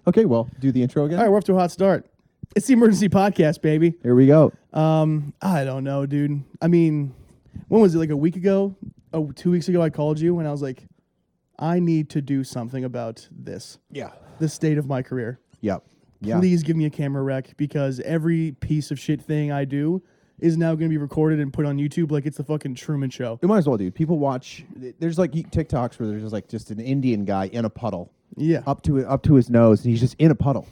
Okay, well, do the intro again. All right, we're off to a hot start. It's the Emergency Podcast, baby. Here we go. I don't know, dude. I mean, when was it? Like a week ago? Oh, 2 weeks ago, I called you and I was like, I need to do something about this. Yeah. The state of my career. Yep. Yeah. Please give me a camera rec because every piece of shit thing I do is now going to be recorded and put on YouTube like it's the fucking Truman Show. It might as well, dude. People watch. There's like TikToks where there's just an Indian guy in a puddle. Yeah. Up to his nose, and he's just in a puddle.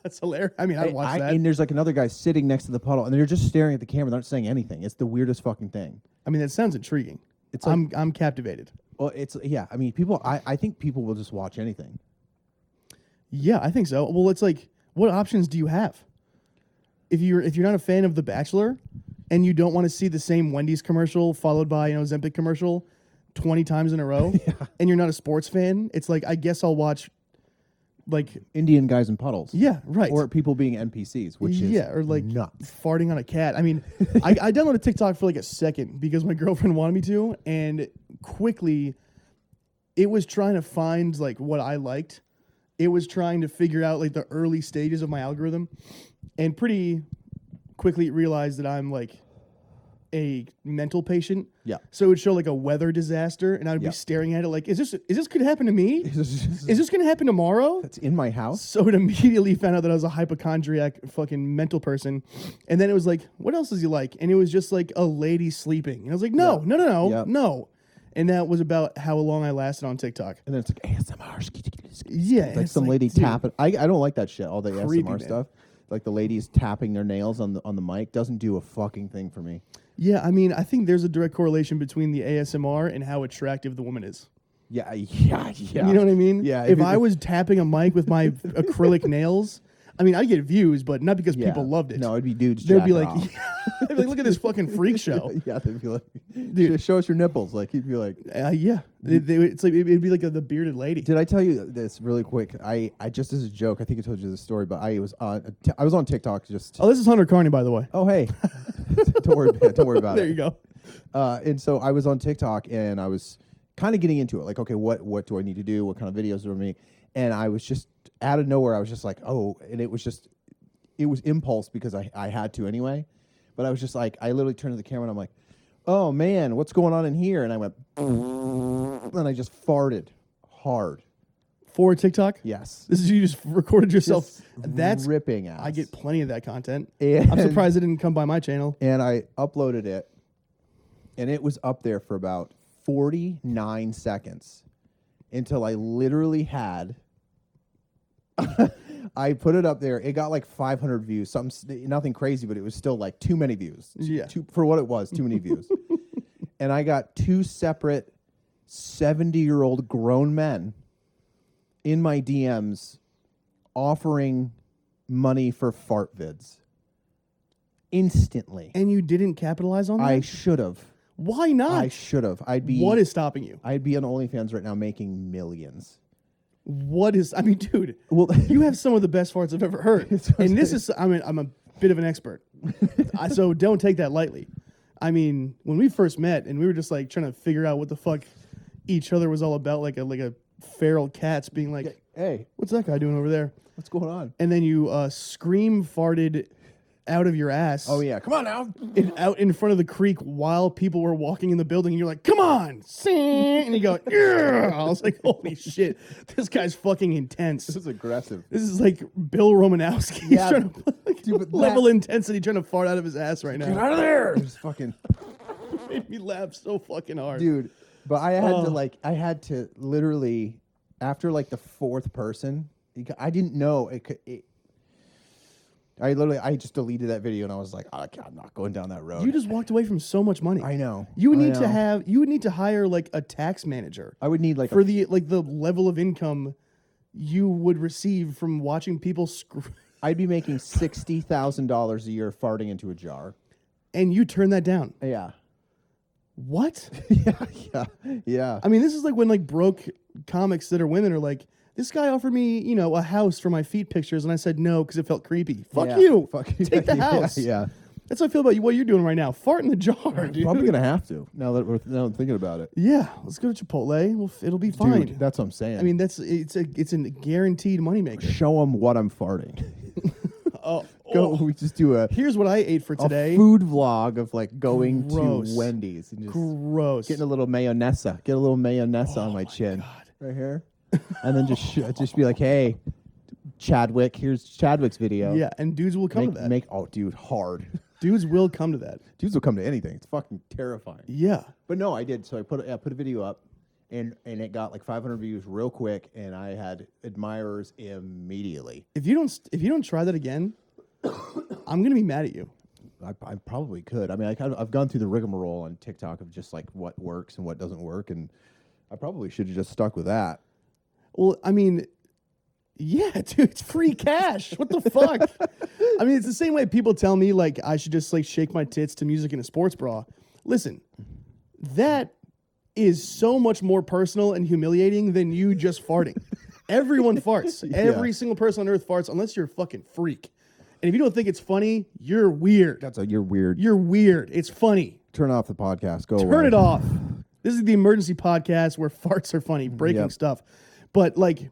That's hilarious. I mean, I'd watch that. And there's like another guy sitting next to the puddle, and they're just staring at the camera. They're not saying anything. It's the weirdest fucking thing. I mean, that sounds intriguing. It's like, I'm captivated. Well, yeah. I mean, people. I think people will just watch anything. Yeah, I think so. Well, it's like, what options do you have? If you're not a fan of The Bachelor, and you don't want to see the same Wendy's commercial followed by Ozempic commercial 20 times in a row, and you're not a sports fan, it's like, I guess I'll watch like Indian guys in puddles. Yeah, right. Or people being NPCs, which is or like nuts. Farting on a cat. I mean, I downloaded TikTok for like a second because my girlfriend wanted me to, and quickly it was trying to find like what I liked. It was trying to figure out like the early stages of my algorithm, and pretty quickly it realized that I'm like a mental patient. Yeah. So it would show like a weather disaster, and I would be staring at it like, is this going to happen to me? Is this going to happen tomorrow? That's in my house. So it immediately found out that I was a hypochondriac fucking mental person. And then it was like, what else does he like? And it was just like a lady sleeping. And I was like, no. And that was about how long I lasted on TikTok. And then it's like ASMR. Yeah. Like some lady tapping. I don't like that shit, all the Creepy, ASMR stuff. Like the ladies tapping their nails on the mic doesn't do a fucking thing for me. Yeah, I mean, I think there's a direct correlation between the ASMR and how attractive the woman is. Yeah. You know what I mean? Yeah. If I was tapping a mic with my acrylic nails, I mean, I'd get views, but not because people loved it. No, it'd be dudes. They'd be like, they'd be like, look at this fucking freak show. Yeah, they'd be like, dude, show us your nipples. Like, he'd be like, yeah. It's like it'd be like the bearded lady. Did I tell you this really quick? I just as a joke, I think I told you this story, but I was on TikTok just. Oh, this is Hunter Carney, by the way. Oh, hey, don't worry about it. There you go. And so I was on TikTok and I was kind of getting into it. Like, okay, what do I need to do? What kind of videos are me? And I was just out of nowhere. I was just like, oh, and it was impulse because I had to anyway. But I was just like, I literally turned to the camera and I'm like, oh man, what's going on in here? And I went, and I just farted hard. For TikTok? Yes. This is you just recorded yourself. That's ripping ass. I get plenty of that content. And I'm surprised it didn't come by my channel. And I uploaded it, and it was up there for about 49 seconds until I literally had. I put it up there. It got like 500 views. Nothing crazy, but it was still like too many views. Yeah. For what it was, too many views. And I got two separate 70-year-old grown men in my DMs offering money for fart vids. Instantly. And you didn't capitalize on that? I should have. Why not? I should have. What is stopping you? I'd be on OnlyFans right now making millions. I mean, dude, well, you have some of the best farts I've ever heard. And this is, I'm a bit of an expert. So don't take that lightly. I mean, when we first met and we were just like trying to figure out what the fuck each other was all about, like a feral cat's being like, hey, what's that guy doing over there? What's going on? And then you scream farted out of your ass. Oh, yeah. Come on now. Out in front of the creek while people were walking in the building. And you're like, come on. And you go, yeah. I was like, holy shit. This guy's fucking intense. This is aggressive. This is like Bill Romanowski. Yeah. He's trying to level intensity, trying to fart out of his ass right now. Get out of there. Just fucking. Made me laugh so fucking hard. Dude, but I had to literally, after like the fourth person, I didn't know I just deleted that video and I was like, oh, I'm not going down that road. You just walked away from so much money. I know. You would need to hire like a tax manager. I would need like for the level of income you would receive from watching people I'd be making $60,000 a year farting into a jar. And you turn that down. Yeah. What? Yeah. I mean, this is like when like broke comics that are women are like, this guy offered me, a house for my feet pictures, and I said no because it felt creepy. Fuck you. Fuck you. Take the house. Yeah. That's how I feel about what you're doing right now. Fart in the jar, dude. Probably gonna have to now I'm thinking about it. Yeah, let's go to Chipotle. It'll be fine. Dude, that's what I'm saying. I mean, it's a guaranteed moneymaker. Show them what I'm farting. We just do a Here's what I ate for today. food vlog of like going Gross. to Wendy's and just Gross. getting a little mayonnaise. Get a little mayonnaise on my chin, God. right here, and then just be like, hey, Chadwick, here's Chadwick's video. Yeah, and dudes will come to that. Oh, dude, hard. Dudes will come to that. Dudes will come to anything. It's fucking terrifying. Yeah. But no, I did. So I put a video up, and it got like 500 views real quick, and I had admirers immediately. If you don't try that again, I'm gonna be mad at you. I probably could. I mean, I've gone through the rigmarole on TikTok of just like what works and what doesn't work, and I probably should have just stuck with that. Well, I mean, yeah, dude, it's free cash. What the fuck? I mean, it's the same way people tell me like I should just like shake my tits to music in a sports bra. Listen, that is so much more personal and humiliating than you just farting. Everyone farts. Every single person on earth farts unless you're a fucking freak. And if you don't think it's funny, you're weird. You're weird. You're weird. It's funny. Turn off the podcast. Go Turn away. it off. This is the emergency podcast where farts are funny, breaking stuff. But like,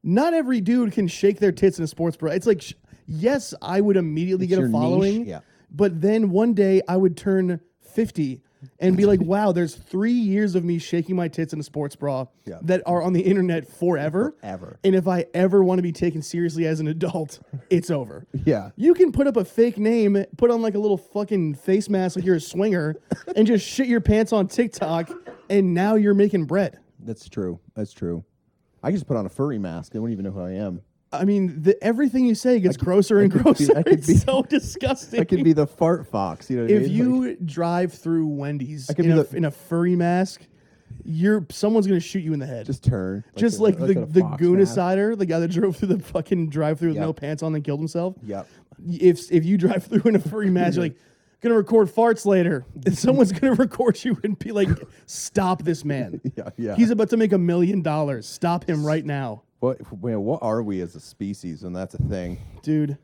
not every dude can shake their tits in a sports bra. It's like, yes, I would immediately get a following. Niche? Yeah. But then one day I would turn 50 and be like, wow, there's 3 years of me shaking my tits in a sports bra that are on the internet forever. Forever. And if I ever want to be taken seriously as an adult, it's over. Yeah. You can put up a fake name, put on like a little fucking face mask like you're a swinger, and just shit your pants on TikTok, and now you're making bread. That's true. That's true. I can just put on a furry mask. They won't even know who I am. I mean, everything you say gets grosser and grosser. It's so disgusting. I could be the fart fox. You know what I mean? If you drive through Wendy's I could in a furry mask, someone's gonna shoot you in the head. Just turn. Just like the Goonicider, the guy that drove through the fucking drive-through with no pants on and killed himself. Yep. If you drive through in a furry mask, you're like, gonna record farts later. And someone's gonna record you and be like, stop this man. Yeah. He's about to make $1 million. Stop him right now. What are we as a species when that's a thing? Dude.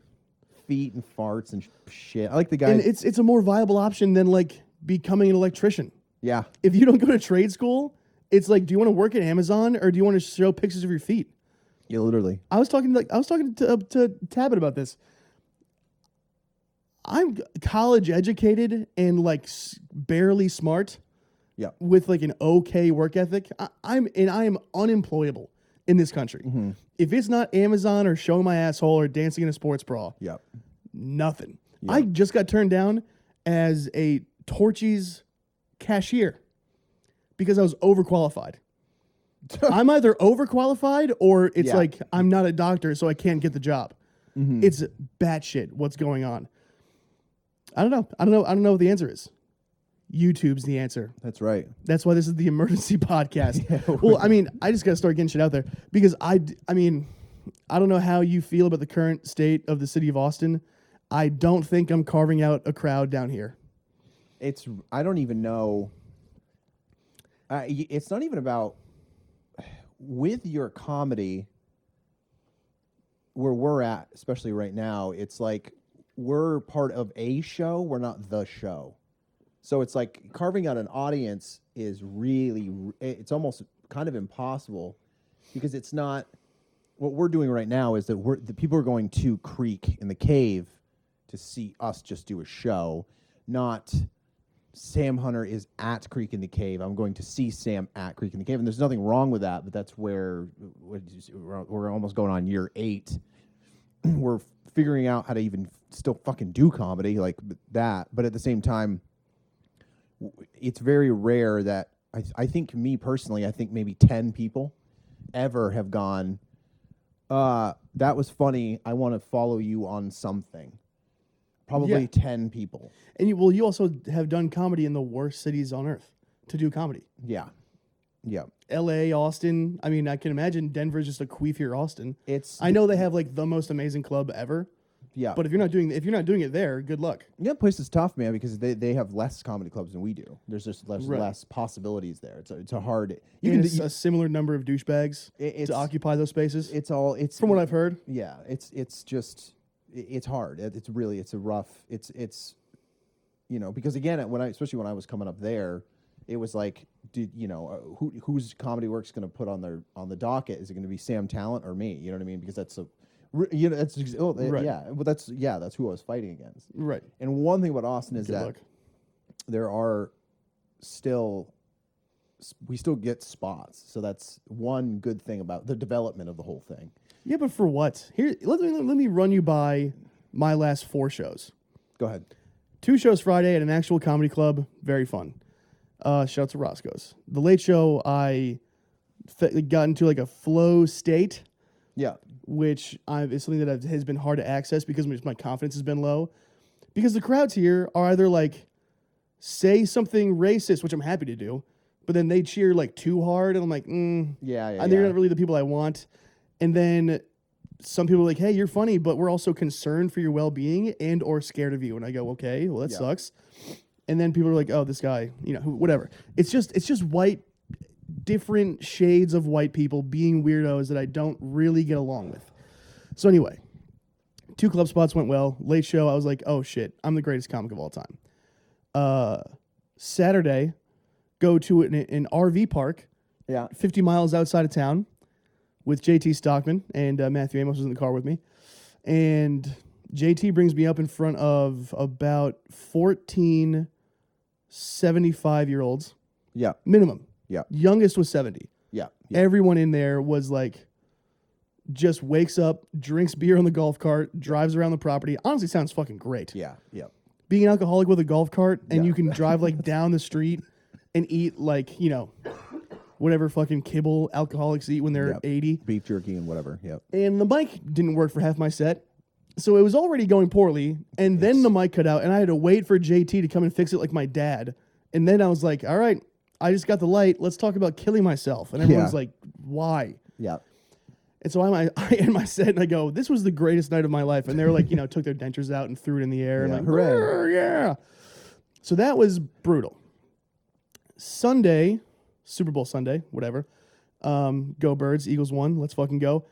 Feet and farts and shit. I like the guy. And it's a more viable option than like becoming an electrician. Yeah. If you don't go to trade school, it's like, do you want to work at Amazon or do you want to show pictures of your feet? Yeah, literally. I was talking to Tabit about this. I'm college educated and like barely smart. Yeah. With like an okay work ethic. I am unemployable in this country. Mm-hmm. If it's not Amazon or showing my asshole or dancing in a sports bra, nothing. Yep. I just got turned down as a Torchy's cashier because I was overqualified. I'm either overqualified or it's like I'm not a doctor, so I can't get the job. Mm-hmm. It's batshit what's going on. I don't know what the answer is. YouTube's the answer. That's right. That's why this is the emergency podcast. Yeah, well, I mean, I just got to start getting shit out there because I don't know how you feel about the current state of the city of Austin. I don't think I'm carving out a crowd down here. I don't even know. It's not even about with your comedy where we're at, especially right now. It's like we're part of a show. We're not the show. So it's like carving out an audience is really, it's almost kind of impossible because it's not, what we're doing right now is that the people are going to Creek in the Cave to see us just do a show, not Sam Hunter is at Creek in the Cave. I'm going to see Sam at Creek in the Cave. And there's nothing wrong with that, but that's where we're almost going on year 8. We're figuring out how to even still fucking do comedy like that. But at the same time, it's very rare that I think me personally, I think maybe 10 people ever have gone, that was funny. I want to follow you on something. Probably 10 people. And you also have done comedy in the worst cities on earth to do comedy. Yeah. Yeah. LA, Austin. I mean, I can imagine Denver's just a queefier Austin. I know they have like the most amazing club ever. Yeah. But if you're not doing it there, good luck. Yeah, place is tough, man, because they have less comedy clubs than we do. There's just less possibilities there. It's a hard. A similar number of douchebags to occupy those spaces. It's from what I've heard. Yeah, it's hard. It's rough. It's because again, especially when I was coming up there, it was like, whose Comedy Works going to put on the docket? Is it going to be Sam Talent or me? You know what I mean? Because that's Right. that's who I was fighting against. Right. And one thing about Austin is Good that luck. there are we still get spots. So that's one good thing about the development of the whole thing. Yeah, but for what? Here, let me run you by my last 4 shows. Go ahead. 2 shows Friday at an actual comedy club. Very fun. Shout out to Roscoe's. The Late Show, I got into like a flow state, Yeah. which is something that has been hard to access because my confidence has been low. Because the crowds here are either like, say something racist, which I'm happy to do, but then they cheer like too hard, and I'm like, Yeah. and they're not really the people I want. And then some people are like, hey, you're funny, but we're also concerned for your well-being and or scared of you. And I go, okay, well, that sucks. And then people are like, oh, this guy, whatever. It's just different shades of white people being weirdos that I don't really get along with. So anyway, 2 club spots went well. Late Show, I was like, oh, shit, I'm the greatest comic of all time. Saturday, go to an RV park, 50 miles outside of town, with JT Stockman, and Matthew Amos was in the car with me. And JT brings me up in front of about 14 75-year-olds. Yeah. Minimum. Yeah. Youngest was 70. Yeah. Everyone in there was like, just wakes up, drinks beer on the golf cart, drives around the property. Honestly, sounds fucking great. Yeah. Yeah. Being an alcoholic with a golf cart, and you can drive like down the street and eat like, whatever fucking kibble alcoholics eat when they're 80. Beef jerky and whatever. Yep. And the mic didn't work for half my set. So it was already going poorly. And then the mic cut out, and I had to wait for JT to come and fix it like my dad. And then I was like, all right, I just got the light. Let's talk about killing myself. And everyone's like, why? Yeah. And so I end my set, and I go, this was the greatest night of my life. And they were like, took their dentures out and threw it in the air. And like, hooray. Yeah. So that was brutal. Sunday, Super Bowl Sunday, whatever. Go Birds, Eagles won. Let's fucking go.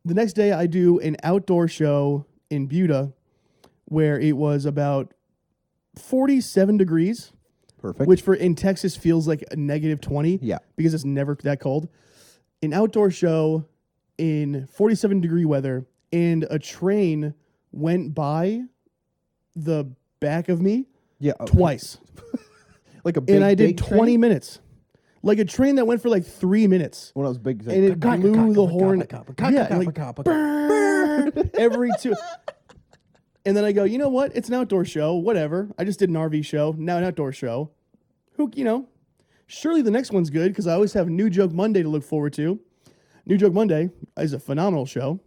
The next day, I do an outdoor show in Buda where it was about 47 degrees. Perfect. Which in Texas feels like a negative 20. Yeah. Because it's never that cold. An outdoor show in 47-degree weather, and a train went by the back of me twice. Like a big, and I did big 20 train? minutes. Like a train that went for like 3 minutes. One of those big, And it blew the horn. Every 2. And then I go, you know what? It's an outdoor show. Whatever. I just did an RV show. Now an outdoor show. Surely the next one's good, because I always have New Joke Monday to look forward to. New Joke Monday is a phenomenal show.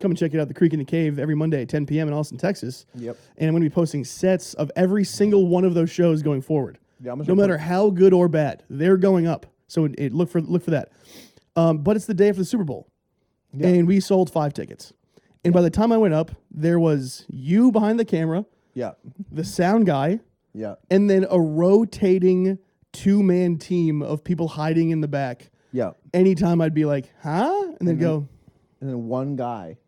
Come and check it out, The Creek in the Cave, every Monday at 10 p.m. in Austin, Texas. Yep. And I'm going to be posting sets of every single one of those shows going forward. Yeah, no matter how good or bad, they're going up. So look for that. But it's the day after the Super Bowl, and we sold 5 tickets. And by the time I went up, there was you behind the camera, the sound guy, and then a rotating 2-man team of people hiding in the back. Yeah. Anytime I'd be like, huh? And then go. And then one guy.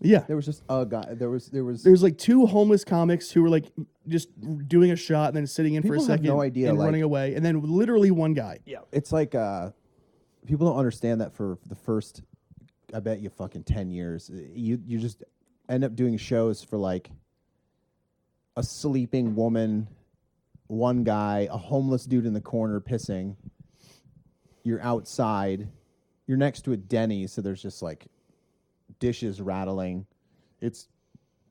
Yeah. There was just a guy. There was like 2 homeless comics who were like just doing a shot and then sitting in for a second no idea, and running away. And then literally one guy. Yeah. It's like people don't understand that for the first, I bet you fucking 10 years, you just end up doing shows for like a sleeping woman, one guy, a homeless dude in the corner pissing. You're outside. You're next to a Denny's, so there's just like dishes rattling. It's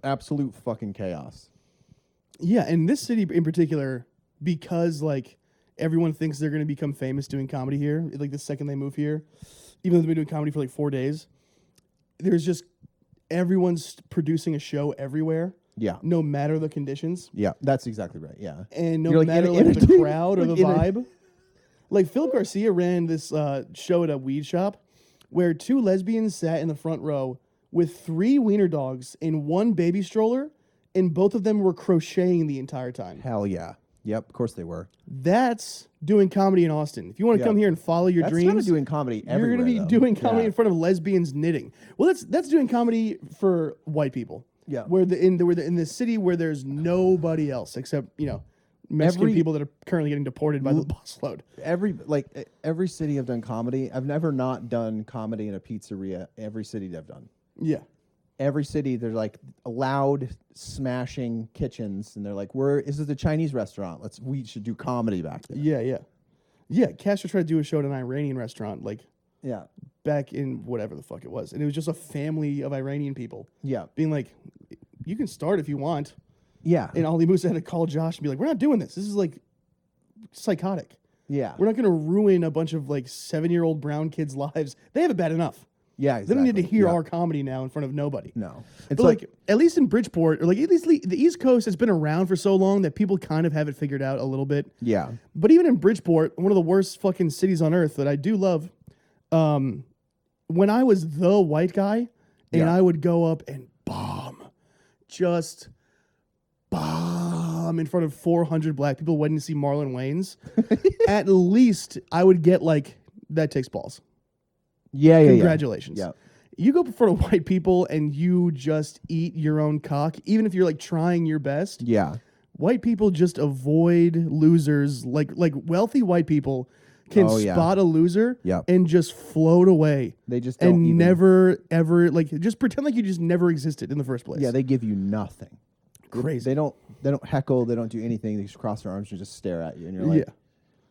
absolute fucking chaos. Yeah, and this city in particular, because like everyone thinks they're going to become famous doing comedy here, like the second they move here, even though they've been doing comedy for like 4 days, there's just everyone's producing a show everywhere. Yeah. No matter the conditions. Yeah, that's exactly right. Yeah. And no matter the crowd or the vibe. Like Philip Garcia ran this show at a weed shop where 2 lesbians sat in the front row with 3 wiener dogs in 1 baby stroller, and both of them were crocheting the entire time. Hell yeah. Yep, of course they were. That's doing comedy in Austin. If you want to come here and follow your dreams, kind of doing comedy everywhere. You're going to be doing comedy in front of lesbians knitting. Well, that's doing comedy for white people. Yeah. Where in the city where there's nobody else except Mexican people that are currently getting deported by the busload. Every city I've done comedy, I've never not done comedy in a pizzeria. Every city I've done. Yeah. Every city, they're like loud, smashing kitchens, and they're like, this is a Chinese restaurant. We should do comedy back there. Yeah. Castro tried to do a show at an Iranian restaurant, Yeah. back in whatever the fuck it was, and it was just a family of Iranian people. Yeah. Being like, you can start if you want. Yeah. And Ali Musa had to call Josh and be like, we're not doing this. This is psychotic. Yeah. We're not going to ruin a bunch of 7-year-old brown kids' lives. They have it bad enough. Yeah, They exactly. don't need to hear our comedy now in front of nobody. No. But It's at least in Bridgeport, or at least the East Coast has been around for so long that people kind of have it figured out a little bit. yeah. But even in Bridgeport, one of the worst fucking cities on earth that I do love, when I was the white guy and Yeah. I would go up and just bomb in front of 400 black people waiting to see Marlon Wayans, at least I would get that takes balls. Yeah. Congratulations. Yeah. You go before white people and you just eat your own cock, even if you're trying your best. Yeah. White people just avoid losers. Like wealthy white people can spot a loser and just float away. They just don't even, never ever just pretend like you just never existed in the first place. Yeah, they give you nothing. Crazy. They don't heckle, they don't do anything. They just cross their arms and just stare at you, and you're like, Yeah.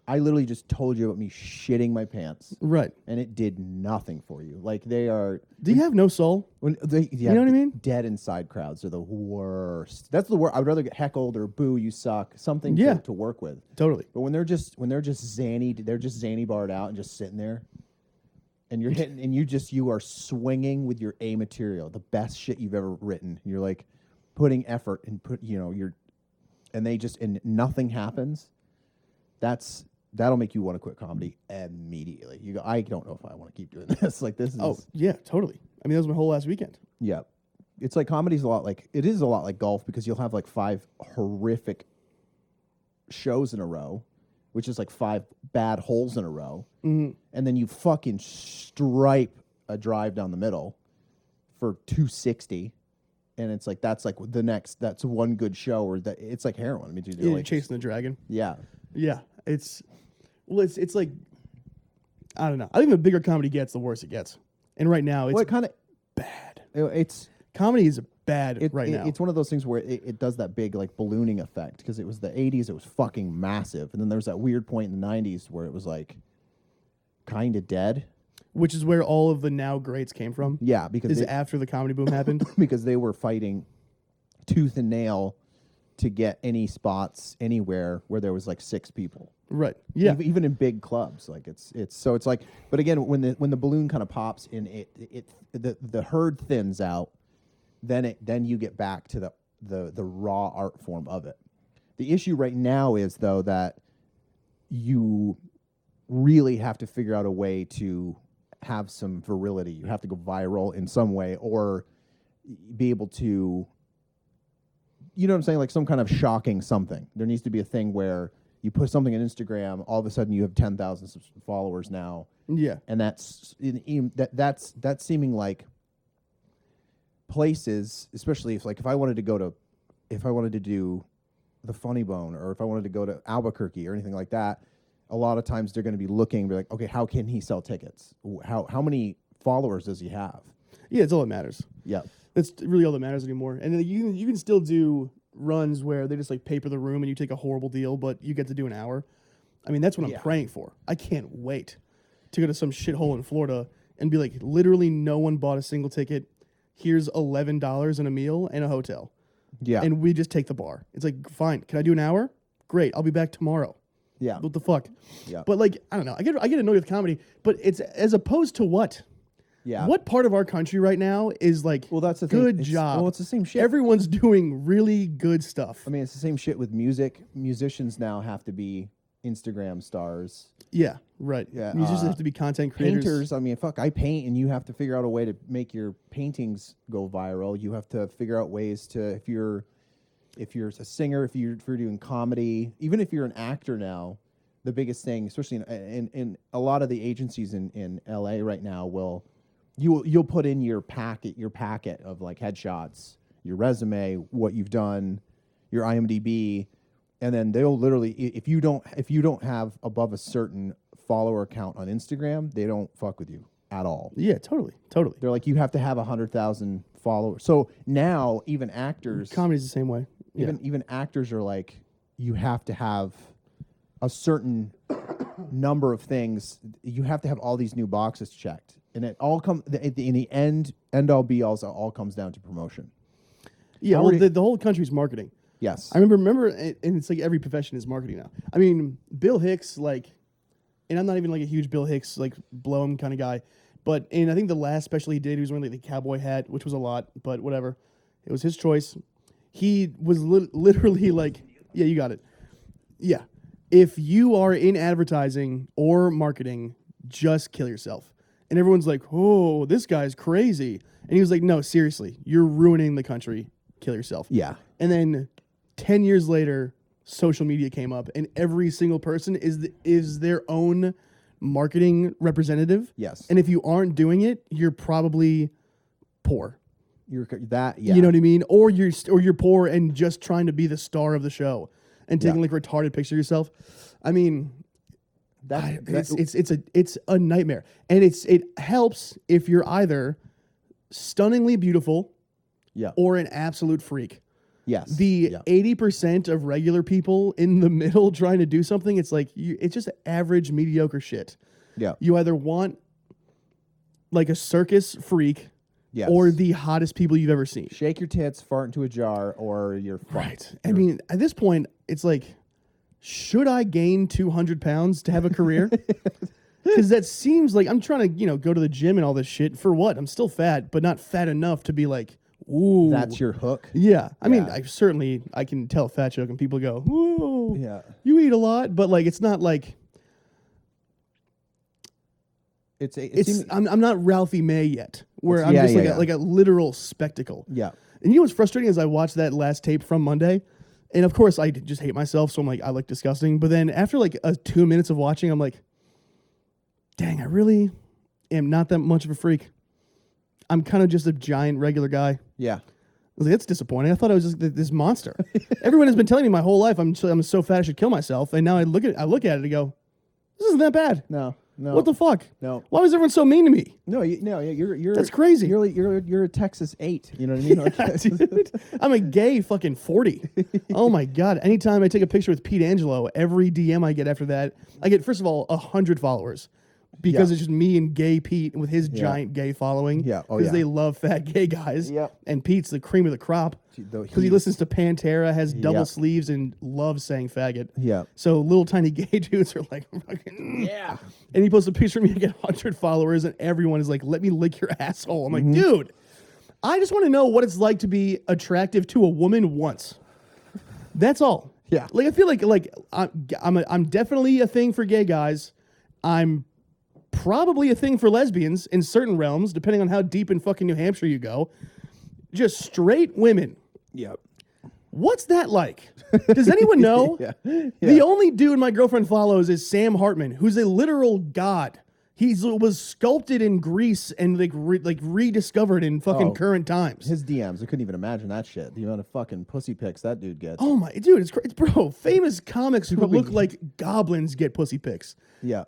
I literally just told you about me shitting my pants, Right. and it did nothing for you. They are. Do you have no soul? When they, You know what I mean? Dead inside crowds are the worst. That's the worst. I would rather get heckled or boo, you suck, something Yeah. to work with. Totally. But when they're just zany, they're just zany barred out and just sitting there, and you're hitting, and you are swinging with your A material, the best shit you've ever written. And you're putting effort and and nothing happens. That'll make you want to quit comedy immediately. You go, I don't know if I want to keep doing this. This is. Oh yeah, totally. I mean, that was my whole last weekend. Yeah. It's comedy's it is a lot like golf, because you'll have 5 horrific shows in a row, which is 5 bad holes in a row. Mm-hmm. And then you fucking stripe a drive down the middle for 260. And it's that's one good show, or it's like heroin. I mean, You're chasing the dragon. Yeah. Yeah. It's I don't know. I think the bigger comedy gets, the worse it gets. And right now, it's kind of bad. Comedy is bad right now. It's one of those things where it does that big ballooning effect, because it was the 80s, it was fucking massive, and then there was that weird point in the 90s where it was kind of dead. Which is where all of the now greats came from. Yeah, because after the comedy boom happened. Because they were fighting tooth and nail to get any spots anywhere where there was 6 people. Right. Yeah. Even in big clubs, but again, when the balloon kind of pops and the herd thins out, then you get back to the raw art form of it. The issue right now is, though, that you really have to figure out a way to have some virility. You have to go viral in some way, or be able to, you know what I'm saying? Some kind of shocking something. There needs to be a thing where you put something on Instagram, all of a sudden you have 10,000 followers now. Yeah. And that's seeming like places, especially if I wanted to do the Funny Bone, or if I wanted to go to Albuquerque or anything like that, a lot of times they're going to be looking, okay, how can he sell tickets? How many followers does he have? Yeah, it's all that matters. Yeah. That's really all that matters anymore. And then you can still do runs where they just paper the room and you take a horrible deal, but you get to do an hour. I mean, that's what I'm praying for. I can't wait to go to some shithole in Florida and be literally no one bought a single ticket. Here's $11 and a meal and a hotel. Yeah. And we just take the bar. It's fine. Can I do an hour? Great. I'll be back tomorrow. Yeah. What the fuck? Yeah. But I don't know. I get annoyed with comedy, but it's as opposed to what? Yeah. What part of our country right now is well, that's the good thing. job? Well, it's the same shit. Everyone's doing really good stuff. I mean, it's the same shit with music. Musicians now have to be Instagram stars. Yeah, right. Yeah, Musicians have to be content creators. Painters, I mean, I paint, and you have to figure out a way to make your paintings go viral. You have to figure out ways to, if you're a singer, if you're doing comedy, even if you're an actor now, the biggest thing, especially in a lot of the agencies in LA right now, you'll put in your packet of headshots, your resume, what you've done, your IMDb, and then they'll literally, if you don't have above a certain follower count on Instagram, they don't fuck with you at all. Yeah, totally. They're like, you have to have 100,000 followers. So now even actors, Comedy's the same way. even actors are like, you have to have a certain number of things. You have to have all these new boxes checked, and it all comes in the end all be all. It all comes down to promotion. Yeah, How well, are you- the whole country's marketing. Yes. I remember, and it's like every profession is marketing now. I mean, Bill Hicks, like, and I'm not even like a huge Bill Hicks, like, blow him kind of guy, but I think the last special he did, he was wearing like the cowboy hat, which was a lot, but whatever. It was his choice. He was literally like, yeah, you got it. Yeah. If you are in advertising or marketing, just kill yourself. And everyone's like, oh, this guy's crazy. And he was like, no, seriously, you're ruining the country. Kill yourself. Yeah. And then 10 years later, social media came up, and every single person is their own marketing representative. Yes. And if you aren't doing it, you're probably poor. You're that. Yeah. You know what I mean? Or you're poor and just trying to be the star of the show and taking Yeah. like retarded pictures of yourself. I mean, it's a nightmare. And it helps if you're either stunningly beautiful yeah. or an absolute freak. Yes. The yeah. 80% of regular people in the middle trying to do something, it's like it's just average mediocre shit. Yeah. You either want like a circus freak Yes. or the hottest people you've ever seen. Shake your tits, fart into a jar, or you're fucked. Right. I mean, at this point, it's like, should I gain 200 pounds to have a career? Because that seems like I'm trying to, go to the gym and all this shit. For what? I'm still fat, but not fat enough to be like, ooh. That's your hook. Yeah. I mean, Yeah. I can tell a fat joke and people go, ooh, Yeah. you eat a lot. But like, it's not like, I'm not Ralphie May yet, where I'm just like a literal spectacle. Yeah. And you know what's frustrating is I watched that last tape from Monday, and of course I just hate myself, so I'm like, I look disgusting. But then after like 2 minutes of watching, I'm like, dang, I really am not that much of a freak. I'm kind of just a giant regular guy. Yeah. I was like, that's disappointing. I thought I was just this monster. Everyone has been telling me my whole life I'm so fat I should kill myself, and now I look at it and go, this isn't that bad. No. What the fuck? No. Why was everyone so mean to me? No. You're. That's crazy. You're a Texas 8. You know what I mean? Like, Dude, I'm a gay fucking 40. Oh my God. Anytime I take a picture with Pete Angelo, every DM I get after that, I get, first of all, 100 followers. Because Yeah. it's just me and gay Pete with his giant gay following. Yeah. Oh, Because yeah. they love fat gay guys. Yep. And Pete's the cream of the crop. Because he listens to Pantera, has double sleeves, and loves saying faggot. Yeah. So little tiny gay dudes are like, fucking, Yeah. And he posts a picture of me, I get 100 followers, and everyone is like, let me lick your asshole. I'm Mm-hmm. like, dude, I just want to know what it's like to be attractive to a woman once. That's all. Yeah. Like, I feel like I'm definitely a thing for gay guys. I'm probably a thing for lesbians in certain realms, depending on how deep in fucking New Hampshire you go. Just straight women. Yep. What's that like? Does anyone know? Yeah. The only dude my girlfriend follows is Sam Hartman, who's a literal god. He was sculpted in Greece and rediscovered in fucking current times. His DMs. I couldn't even imagine that shit. The amount of fucking pussy pics that dude gets. Oh my dude, it's crazy, bro. Famous comics who Probably- look like goblins get pussy pics. Yeah.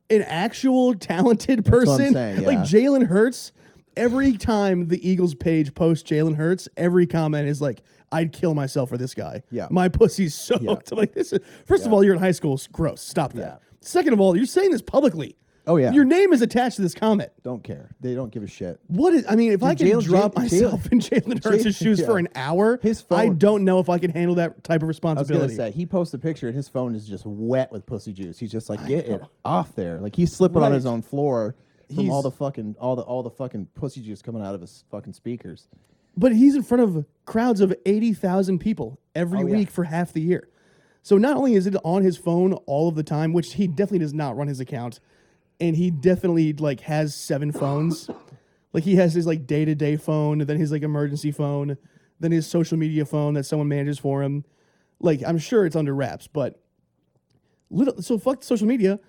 An actual talented what I'm person saying, like yeah. Jalen Hurts. Every time the Eagles page posts Jalen Hurts, every comment is like, "I'd kill myself for this guy." Yeah. My pussy's soaked. Yeah. Like this. First of all, you're in high school. It's gross. Stop that. Yeah. Second of all, you're saying this publicly. Oh, yeah. Your name is attached to this comment. Don't care. They don't give a shit. What is? I mean, if I can drop Jalen- myself in Jalen Hurts' shoes yeah. for an hour, His I phone- don't know if I can handle that type of I was gonna responsibility. say he posts a picture and his phone is just wet with pussy juice. He's just like, get it off there. Like he's slipping on his Right. own floor from all He's- the fucking pussy juice coming out of his fucking speakers. But he's in front of crowds of 80,000 people every Oh, yeah. week for half the year. So not only is it on his phone all of the time, which he definitely does not run his account, and he definitely like has 7 phones. Like he has his like day-to-day phone, then his like emergency phone, then his social media phone that someone manages for him. Like I'm sure it's under wraps, but so fuck social media.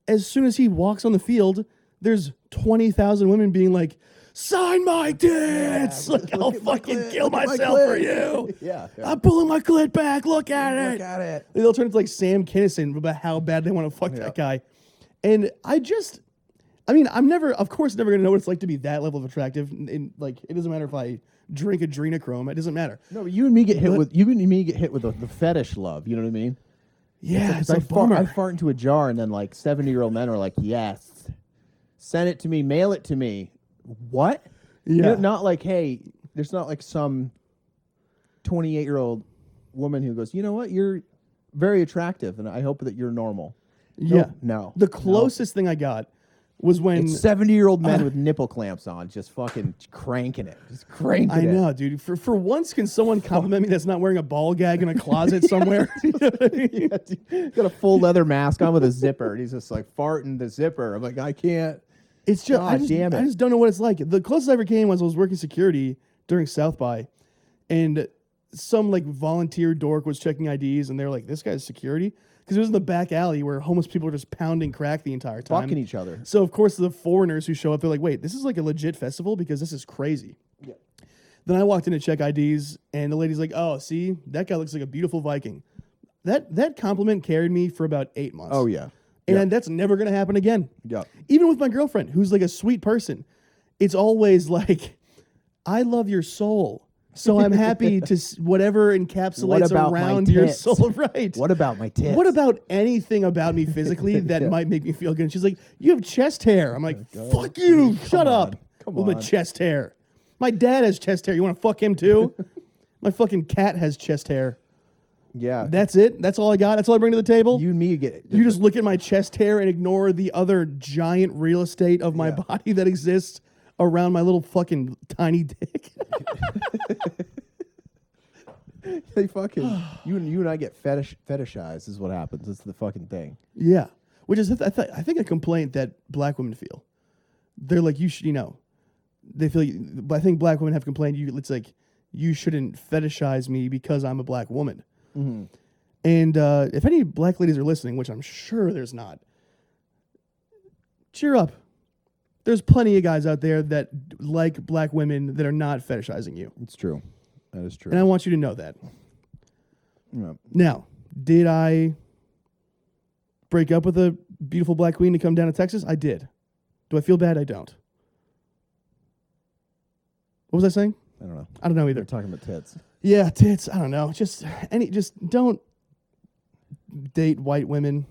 As soon as he walks on the field, there's 20,000 women being like, sign my tits. Like, I'll Look at my fucking clit, kill look at my myself for clit. you. Yeah. I'm pulling my clit back. Look at it. Look at it. They'll turn into like Sam Kinison about how bad they want to fuck that guy. And I'm never going to know what it's like to be that level of attractive. And like, it doesn't matter if I drink adrenochrome. It doesn't matter. No, but you and me get hit with the fetish love. You know what I mean? Yeah, it's I a bummer. I fart into a jar, and then like 70-year-old men are like, yes, send it to me, mail it to me. What? Yeah. You know, not like, hey, there's not like some 28-year-old woman who goes, you know what, you're very attractive, and I hope that you're normal. Yeah. No. The closest thing I got was when It's 70-year-old men with nipple clamps on, just fucking cranking it. Just cranking it. I know, dude. For once, can someone compliment me that's not wearing a ball gag in a closet somewhere? You know what I mean? Yeah, dude. Got a full leather mask on with a zipper, and he's just like farting the zipper. I'm like, I can't. It's just, Damn it. I just don't know what it's like. The closest I ever came was I was working security during South by, and some like volunteer dork was checking IDs, and they're like, "This guy's security," because it was in the back alley where homeless people were just pounding crack the entire time, Fucking each other. So of course the foreigners who show up, they're like, "Wait, this is like a legit festival because this is crazy." Yeah. Then I walked in to check IDs, and the lady's like, "Oh, see, that guy looks like a beautiful Viking." That compliment carried me for about 8 months. Oh yeah. And that's never going to happen again. Yeah. Even with my girlfriend, who's like a sweet person, it's always like, I love your soul. So I'm happy to whatever encapsulates around your soul. Right. What about my tits? What about anything about me physically that might make me feel good? And she's like, you have chest hair. I'm like, fuck you. Shut up. Come with my on. chest hair. My dad has chest hair. You want to fuck him too? My fucking cat has chest hair. Yeah. That's it. That's all I got. That's all I bring to the table. You and me get it. You just look at my chest hair and ignore the other giant real estate of my body that exists around my little fucking tiny dick. They fucking you and I get fetishized is what happens. It's the fucking thing. Yeah, which is I think a complaint that black women feel. They're like, you should, they feel. But I think black women have complained. It's like you shouldn't fetishize me because I'm a black woman. Mm-hmm. And if any black ladies are listening, which I'm sure there's not, cheer up. There's plenty of guys out there that like black women that are not fetishizing you. It's true. That is true. And I want you to know that. Yeah. Now, did I break up with a beautiful black queen to come down to Texas? I did. Do I feel bad? I don't. What was I saying? I don't know. I don't know either. They're talking about tits. Yeah, tits. I don't know. Just don't date white women.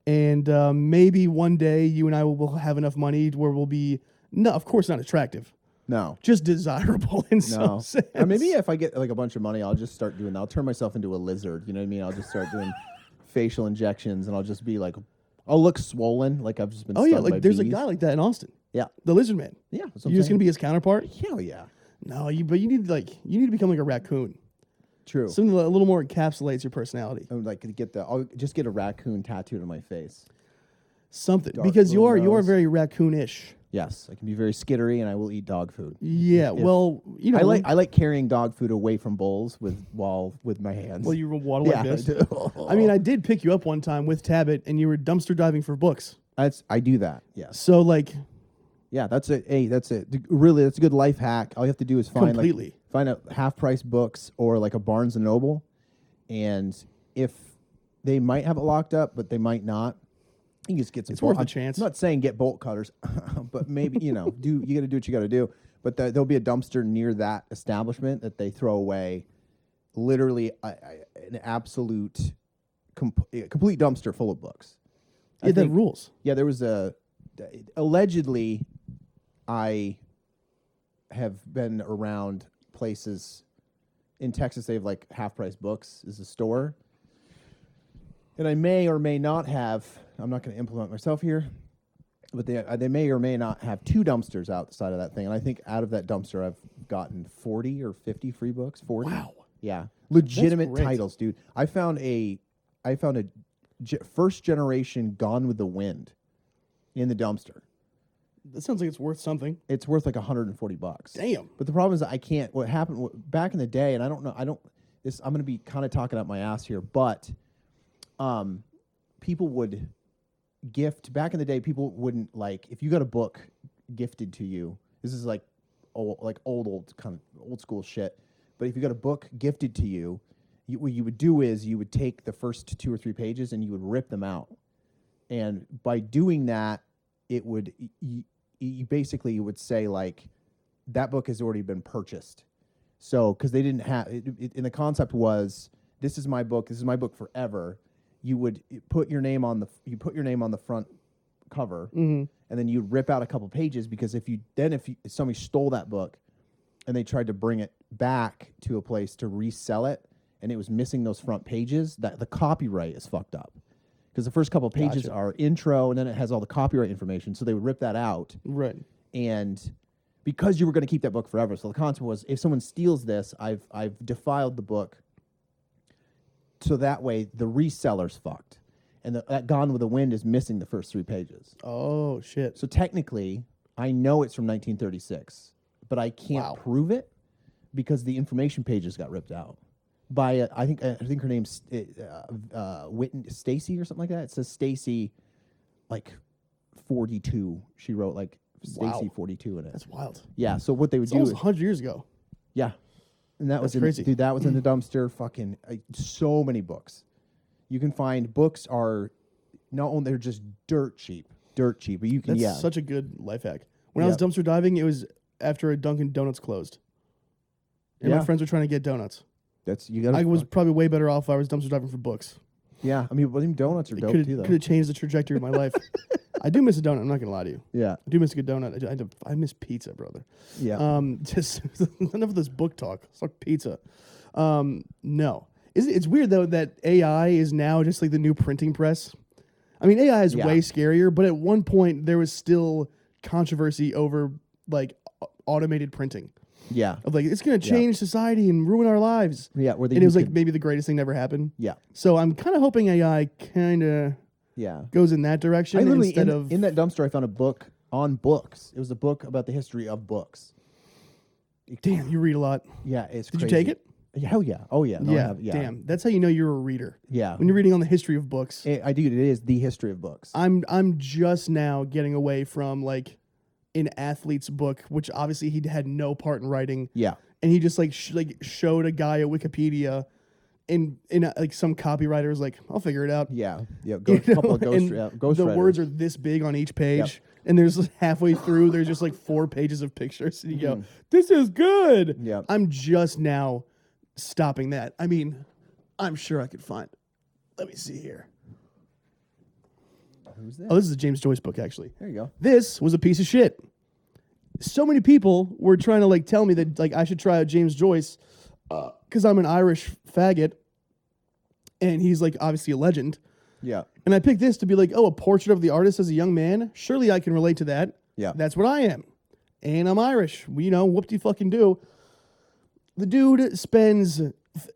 And maybe one day you and I will have enough money where we'll be, no, of course not attractive. No. Just desirable in some sense. Maybe if I get like a bunch of money, I'll just start doing that. I'll turn myself into a lizard. You know what I mean? I'll just start doing facial injections, and I'll just be like, I'll look swollen, like I've just been. Oh yeah, stung by like there's bees. a guy like that in Austin. Yeah. The Lizard Man. Yeah. That's what You I'm just saying. gonna be his counterpart? Hell yeah. No, but you need to become like a raccoon. True. Something that a little more encapsulates your personality. I would like to I'll just get a raccoon tattooed on my face. Something. Dark Because you little are nose. very raccoonish. Yes, I can be very skittery, and I will eat dog food. Yeah. Well, I like carrying dog food away from bowls with my hands. Well, you waddle like I this. do. I mean, I did pick you up one time with Tabit, and you were dumpster diving for books. I do that. Yes. So like, Yeah, that's it. Hey, that's it. Really, that's a good life hack. All you have to do is Completely. find a half-price books or like a Barnes and Noble, and if they might have it locked up, but they might not, you just get some. It's worth a chance. I'm not saying get bolt cutters, but maybe you got to do what you got to do. But there'll be a dumpster near that establishment that they throw away, literally an absolute complete dumpster full of books. yeah, that rules. Yeah, there was allegedly, I have been around places in Texas. They have like Half Price Books is a store, and I may or may not have. I'm not going to implement myself here, but they may or may not have two dumpsters outside of that thing. And I think out of that dumpster, I've gotten 40 or 50 free books. 40. Wow. Yeah, legitimate great. titles, dude. I found a first generation Gone with the Wind in the dumpster. That sounds like it's worth something. It's worth like $140. Damn. But the problem is that I can't. What happened back in the day, and I don't know. I'm going to be kind of talking out my ass here, but people would gift back in the day. People wouldn't like if you got a book gifted to you, this is like old kind of old school shit. But if you got a book gifted to you, what you would do is you would take the first 2 or 3 pages and you would rip them out. And by doing that, it would you basically you would say like that book has already been purchased. So because they didn't have and the concept was this is my book forever. You would put your name on the front cover, and then you rip out a couple pages because if somebody stole that book and they tried to bring it back to a place to resell it and it was missing those front pages, that the copyright is fucked up. Because the first couple of pages are intro and then it has all the copyright information. So they would rip that out. Right. And because you were going to keep that book forever. So the concept was if someone steals this, I've defiled the book. So that way the reseller's fucked. And that Gone with the Wind is missing the first 3 pages. Oh, shit. So technically, I know it's from 1936, but I can't prove it because the information pages got ripped out by I think her name's Stacy or something like that. It says Stacy, like 42. She wrote like Stacy 42 in it. That's wild. Yeah. So what they would It's do almost is 100 years ago. yeah, and that was crazy. Dude. That was in the dumpster. Fucking so many books. You can find books are not only they're just dirt cheap, but you can That's such a good life hack. When I was dumpster diving, it was after a Dunkin' Donuts closed, and my friends were trying to get donuts. I was probably way better off if I was dumpster diving for books. Yeah, I mean, but even donuts are dope too, though. Could have changed the trajectory of my life. I do miss a donut. I'm not gonna lie to you. Yeah, I do miss a good donut. I miss pizza, brother. Yeah. Just enough of this book talk. Let's talk pizza. No, it's weird though that AI is now just like the new printing press. I mean, AI is way scarier, but at one point there was still controversy over like automated printing. Yeah. Of like it's gonna change society and ruin our lives. Yeah. And it was like maybe the greatest thing that ever happened. Yeah. So I'm kind of hoping AI kind of goes in that direction instead of in that dumpster. I found a book on books. It was a book about the history of books. Damn, you read a lot. Yeah, it's. Did crazy. you take it? Yeah, hell yeah. Oh yeah. No, Yeah. Damn, that's how you know you're a reader. Yeah. When you're reading on the history of books. I do. It is the history of books. I'm just now getting away from like an athlete's book, which obviously he had no part in writing. Yeah. And he just like showed a guy a Wikipedia, and like some copywriter was like, "I'll figure it out." Yeah. Yeah. A couple of ghost the writers. words are this big on each page, and there's halfway through there's just like 4 pages of pictures, and you go, "This is good." Yeah. I'm just now stopping that. I mean, I'm sure I could find. Let me see here. Who's that? Oh, this is a James Joyce book, actually. There you go. This was a piece of shit. So many people were trying to like tell me that like I should try out James Joyce because I'm an Irish faggot, and he's like obviously a legend. Yeah. And I picked this to be like, oh, a portrait of the artist as a young man. Surely I can relate to that. Yeah. That's what I am, and I'm Irish. Whoop-de-fucking-do. The dude spends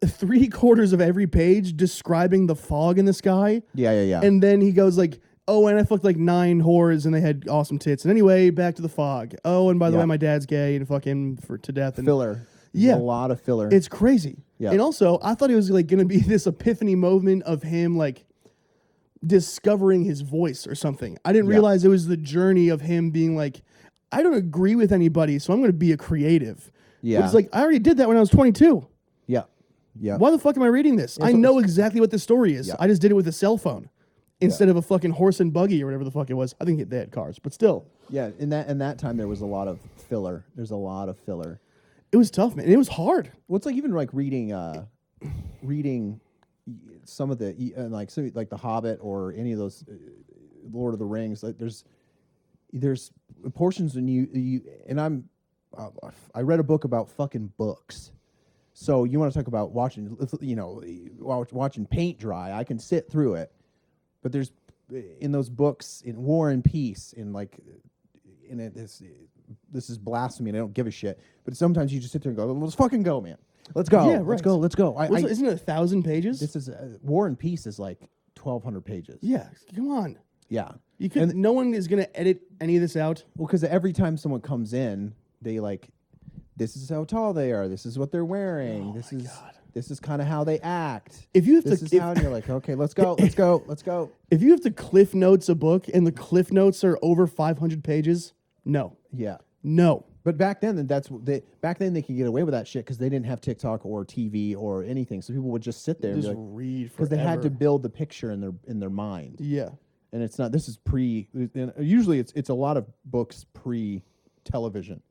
3/4 of every page describing the fog in the sky. Yeah. And then he goes like, oh, and I fucked like 9 whores and they had awesome tits. And anyway, back to the fog. Oh, and by the way, my dad's gay and fuck him to death. And filler. Yeah. A lot of filler. It's crazy. Yeah. And also, I thought it was like going to be this epiphany moment of him like discovering his voice or something. I didn't realize it was the journey of him being like, I don't agree with anybody, so I'm going to be a creative. Yeah. But it's like, I already did that when I was 22. Yeah. Yeah. Why the fuck am I reading this? I know exactly what the story is. Yeah. I just did it with a cell phone instead of a fucking horse and buggy or whatever the fuck it was. I think they had cars, but still. Yeah. In that time, there was a lot of filler. There's a lot of filler. It was tough, man. And it was hard. Well, it's like even like reading some of the like The Hobbit or any of those Lord of the Rings. Like there's portions when you and I read a book about fucking books. So you want to talk about watching paint dry? I can sit through it, but there's in those books in War and Peace this is blasphemy and I don't give a shit. But sometimes you just sit there and go, let's fucking go, man. Let's go. Yeah, right. Let's go. Isn't it 1,000 pages? This is War and Peace is like 1,200 pages. Yeah, come on. Yeah. You could. No one is going to edit any of this out. Well, because every time someone comes in, they like, this is how tall they are. This is what they're wearing. Oh This is kind of how they act. If you have this is how, and you're like, okay, let's go. If you have to cliff notes a book and the cliff notes are over 500 pages, no, Yeah. No. But back then, back then they could get away with that shit because they didn't have TikTok or TV or anything. So people would just sit there Just and be like, read because they had to forever. build the picture in their mind. Yeah. And it's not. This is pre. And usually, it's a lot of books pre-television,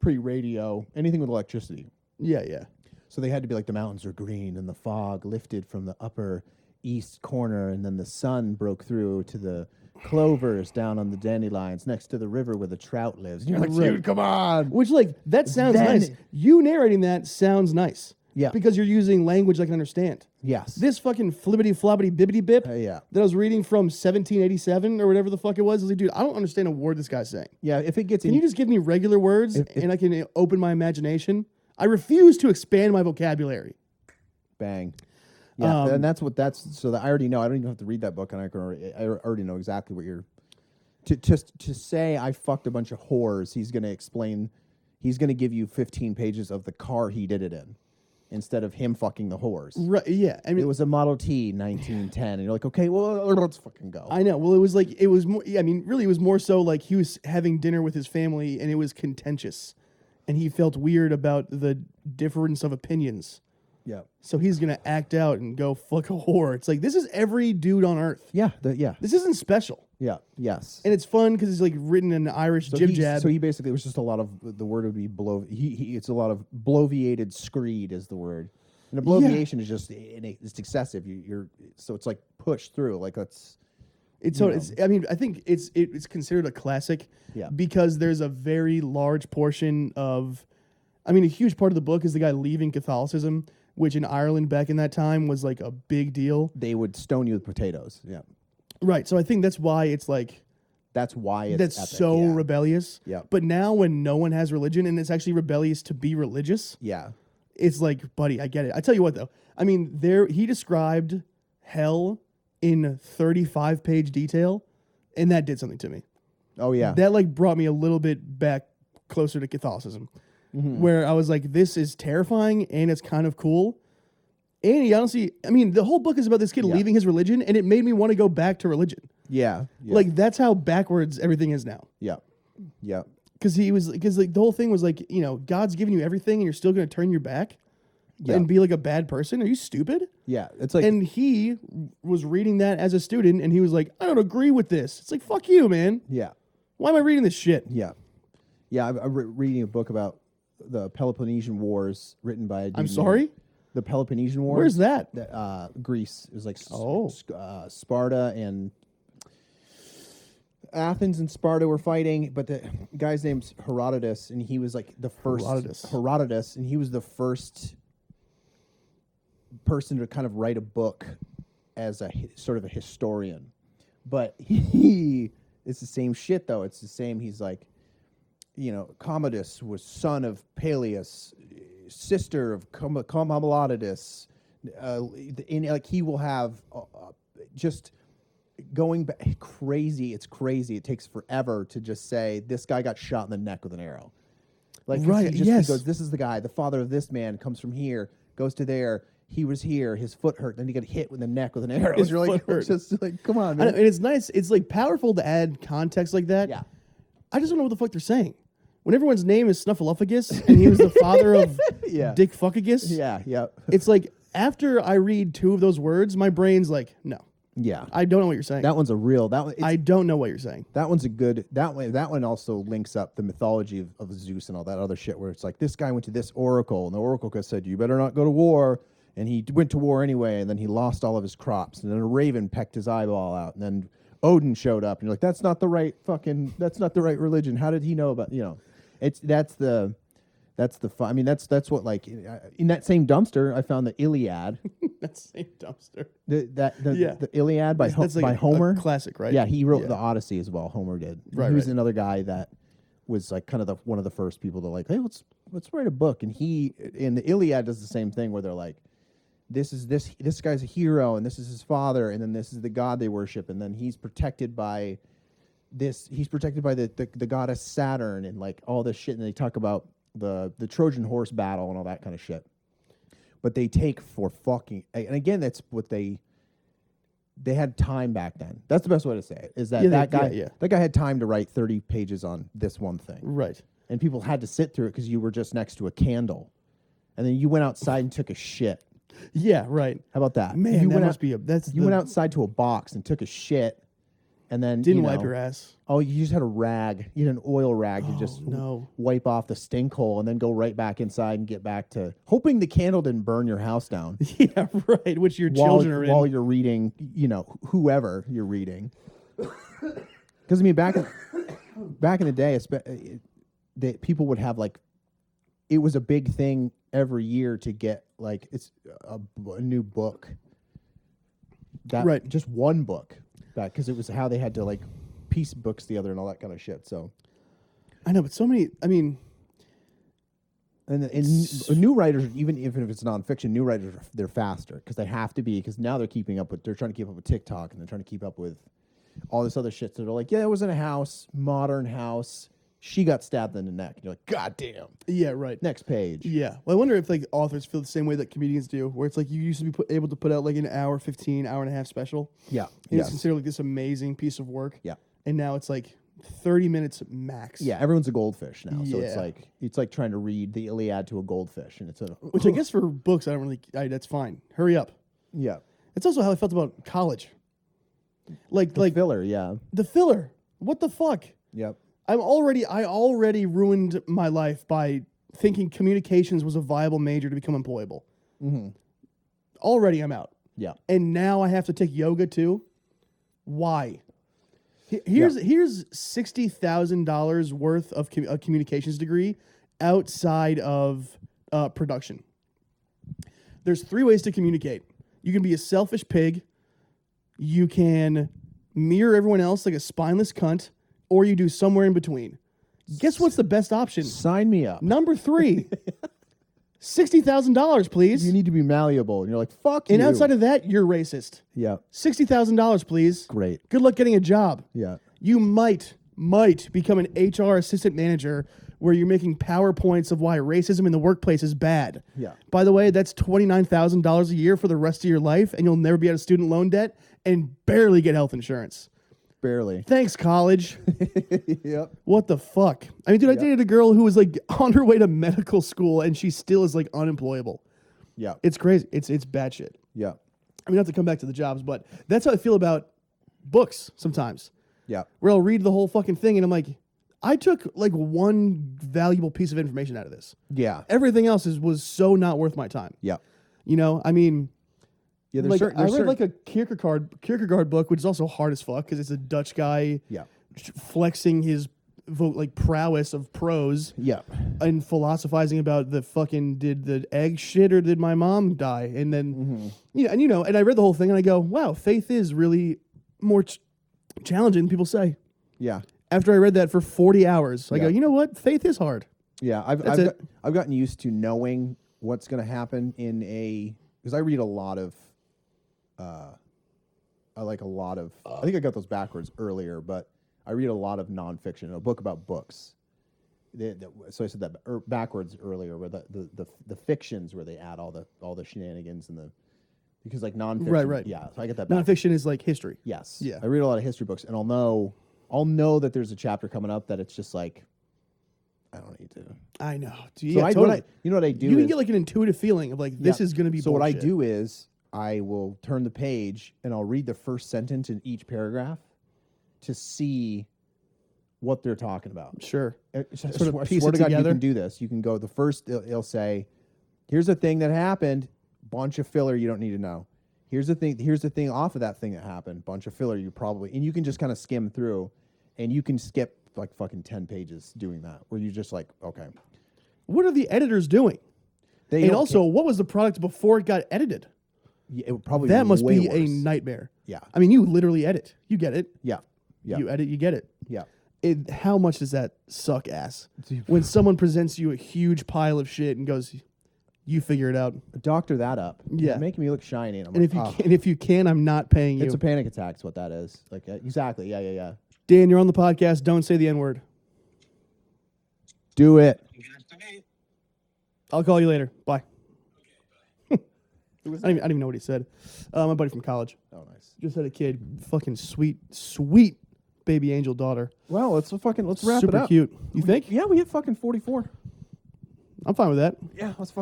pre-radio, anything with electricity. Yeah, yeah. So they had to be like the mountains are green and the fog lifted from the upper east corner, and then the sun broke through to the clovers down on the dandelions next to the river where the trout lives. And you're like, Right. dude, come on. Which, like, that sounds Then- nice. You narrating that sounds nice. Yeah. Because you're using language I can understand. Yes. This fucking flibbity flobbity bibbity bip Yeah. that I was reading from 1787 or whatever the fuck it was, I was like, dude, I don't understand a word this guy's saying. Yeah. If it gets Can you just give me regular words and I can open my imagination? I refuse to expand my vocabulary. bang. Yeah, and so that I already know. I don't even have to read that book, and I already know exactly what you're. To say I fucked a bunch of whores, he's going to explain. He's going to give you 15 pages of the car he did it in, instead of him fucking the whores. Right? Yeah. I mean, It was a Model T 1910, and you're like, okay, well, let's fucking go. I know. Well, it was more. I mean, really, it was more so like he was having dinner with his family, and it was contentious, and he felt weird about the difference of opinions. Yeah. So he's gonna act out and go fuck a whore. It's like this is every dude on earth. Yeah. This isn't special, Yeah. Yes. and it's fun because it's like written in Irish jib jab. So he basically, it was just a lot of, the word would be it's a lot of bloviated screed is the word. And a bloviation is just, it's excessive. So it's like pushed through. Like that's. I mean, I think it's considered a classic. Yeah. Because there's a very large portion of, I mean, a huge part of the book is the guy leaving Catholicism, which in Ireland back in that time was like a big deal. They would stone you with potatoes. Yeah. Right. So I think that's why it's like. That's why it's That's epic. so Yeah. rebellious. Yeah. But now when no one has religion and it's actually rebellious to be religious, Yeah. it's like, buddy, I get it. I tell you what though. I mean, he described hell in 35-page detail, and that did something to me. Oh yeah. That like brought me a little bit back closer to Catholicism, where I was like, this is terrifying and it's kind of cool. And he honestly, I mean, the whole book is about this kid leaving his religion, and it made me want to go back to religion. Yeah. Yeah. Like that's how backwards everything is now. Yeah. Yeah. Because like the whole thing was like, you know, God's giving you everything and you're still going to turn your back and be like a bad person. Are you stupid? Yeah. It's like. And he was reading that as a student and he was like, I don't agree with this. It's like, fuck you, man. Yeah. Why am I reading this shit? Yeah. Yeah. I'm reading a book about the Peloponnesian Wars written by a dude I'm named- sorry? The Peloponnesian Wars. Where's that? Greece. It was like Oh. Sparta and Athens and Sparta were fighting, but the guy's name's Herodotus, and he was like the first Herodotus, and he was the first person to kind of write a book as a sort of a historian. But it's the same shit though. It's the same. He's like, you know, Commodus was son of Peleus, sister of Commodus. And like he will have just going back crazy. It's crazy. It takes forever to just say this guy got shot in the neck with an arrow. Like right, he yes. goes, this is the guy, the father of this man comes from here, goes to there. He was here. His foot hurt. Then he got hit with the neck with an arrow. His You're like, foot hurt. just like, come on, I know, man. and it's nice. It's like powerful to add context like that. Yeah. I just don't know what the fuck they're saying. When everyone's name is Snuffleupagus and he was the father of Yeah. Dick Fuckagus, Yeah, yeah, it's like after I read two of those words, my brain's like, no, yeah. I don't know what you're saying. That one's a real. That one. I don't know what you're saying. That one's a good. That one also links up the mythology of Zeus and all that other shit. Where it's like this guy went to this oracle, and the oracle said, "You better not go to war." And he went to war anyway, and then he lost all of his crops, and then a raven pecked his eyeball out, and then Odin showed up, and you're like, "That's not the right religion." How did he know about That's the fun. I mean, that's what like in that same dumpster I found the Iliad. That same dumpster. The Iliad by That's like by a Homer. classic, right? Yeah, he wrote the Odyssey as well. Homer did. Right, He was right. another guy that was like kind of one of the first people to like, hey, let's write a book. And the Iliad does the same thing where they're like, this guy's a hero, and this is his father, and then this is the god they worship, and then he's protected by this. He's protected by the goddess Saturn, and like all this shit. And they talk about the Trojan horse battle and all that kind of shit. But they take for fucking, and again, that's what they they had time back then. That's the best way to say it. Is that Yeah, that guy? yeah. That guy had time to write 30 pages on this one thing, Right. and people had to sit through it because you were just next to a candle, and then you went outside and took a shit. Yeah, right. How about that? Man, you that went must be a... You went outside to a box and took a shit, and then Didn't wipe your ass. Oh, you just had a rag. You had an oil rag to just wipe off the stink hole, and then go right back inside and get back to hoping the candle didn't burn your house down. Yeah, right. Which your children are in. While you're reading, whoever you're reading. Because I mean, back in the day, people would have like, it was a big thing every year to get like it's a new book. Right. Just one book. That because it was how they had to like piece books together and all that kind of shit. So I know, but so many. I mean, and new writers, even if it's nonfiction, new writers they're faster because they have to be because now they're trying to keep up with TikTok and they're trying to keep up with all this other shit. So they're like, yeah, it was in a house, modern house. She got stabbed in the neck. And you're like, God damn. Yeah, right. Next page. Yeah. Well, I wonder if like authors feel the same way that comedians do, where it's like you used to be able to put out like an hour, 15, hour and a half special. Yeah. And it's considered like this amazing piece of work. Yeah. And now it's like 30 minutes max. Yeah, everyone's a goldfish now. So Yeah. it's like trying to read the Iliad to a goldfish, and Which I guess for books, I don't really. That's fine. Hurry up. yeah. It's also how I felt about college. Like Filler, yeah. the filler. What the fuck? Yep. I already ruined my life by thinking communications was a viable major to become employable. Mm-hmm. Already I'm out. Yeah. And now I have to take yoga too. Why? Here's $60,000 worth of a communications degree outside of production. There's 3 ways to communicate. You can be a selfish pig. You can mirror everyone else like a spineless cunt, or you do somewhere in between. Guess what's the best option? Sign me up. Number 3. $60,000, please. You need to be malleable. And you're like, fuck you. And outside of that, you're racist. Yeah. $60,000, please. Great. Good luck getting a job. Yeah. You might become an HR assistant manager where you're making PowerPoints of why racism in the workplace is bad. Yeah. By the way, that's $29,000 a year for the rest of your life, and you'll never be out of student loan debt and barely get health insurance. Barely. Thanks, college. Yep. What the fuck? I mean, dude, I dated a girl who was like on her way to medical school, and she still is like unemployable. Yeah. It's crazy. It's bad shit. Yeah. I mean, not to come back to the jobs, but that's how I feel about books sometimes. Yeah. Where I'll read the whole fucking thing, and I'm like, I took like one valuable piece of information out of this. Yeah. Everything else was so not worth my time. Yeah. You know, I mean, Yeah. like I read like a Kierkegaard book, which is also hard as fuck because it's a Dutch guy Yeah. flexing his prowess of prose. Yeah. And philosophizing about the fucking did the egg shit or did my mom die? And then and I read the whole thing and I go, wow, faith is really more challenging than people say. Yeah. After I read that for 40 hours, I go, you know what? Faith is hard. Yeah. I've gotten used to knowing what's going to happen because I read a lot of. I think I got those backwards earlier, but I read a lot of nonfiction, a book about books. So I said that backwards earlier, where the fictions where they add all the shenanigans because like nonfiction, right. Yeah, so I get that. Nonfiction is like history. Yes. Yeah. I read a lot of history books, and I'll know that there's a chapter coming up that it's just like, I don't need to. I know. So you know what I do? You can get like an intuitive feeling of like this is going to be. So bullshit. what I do is I will turn the page and I'll read the first sentence in each paragraph to see what they're talking about. Sure. I swear to God, you can do this. You can go the first. It'll say, "Here's a thing that happened. Bunch of filler you don't need to know. Here's the thing. Here's the thing off of that thing that happened. Bunch of filler you probably." And you can just kind of skim through, and you can skip like fucking 10 pages doing that, where you're just like, okay, what are the editors doing? And also, what was the product before it got edited? Yeah, it would probably that must be worse. a nightmare. Yeah. I mean, you literally edit. You get it. Yeah. Yeah. You edit, you get it. Yeah. How much does that suck ass? When someone presents you a huge pile of shit and goes, you figure it out. Doctor that up. Yeah. You're making me look shiny. And if you can, I'm not paying you. It's a panic attack is what that is. Like exactly. Yeah. Dan, you're on the podcast. Don't say the N-word. Do it. I'll call you later. Bye. Who was I don't even know what he said. My buddy from college Oh, nice. just had a kid. Fucking sweet baby angel daughter. Well, let's wrap Super it up. cute. You think? Yeah, we hit fucking 44. I'm fine with that. Yeah, let's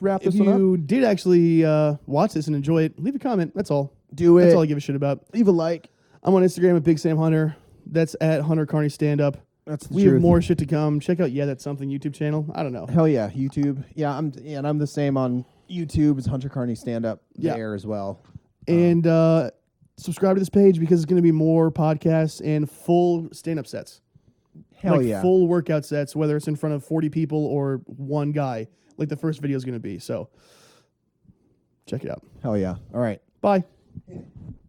wrap If this one up. you did actually watch this and enjoy it, leave a comment. That's all. Do it. That's all I give a shit about. Leave a like. I'm on Instagram at Big Sam Hunter. That's at Hunter Carney Stand Up. That's the We truth. have more shit to come. Check out That's Something YouTube channel. I don't know. Hell yeah, YouTube. Yeah, I'm the same on YouTube as Hunter Carney Stand Up Yeah. there as well. And subscribe to this page because it's going to be more podcasts and full stand-up sets. Hell like yeah. full workout sets, whether it's in front of 40 people or one guy, like the first video is going to be. So check it out. Hell yeah. All right. Bye.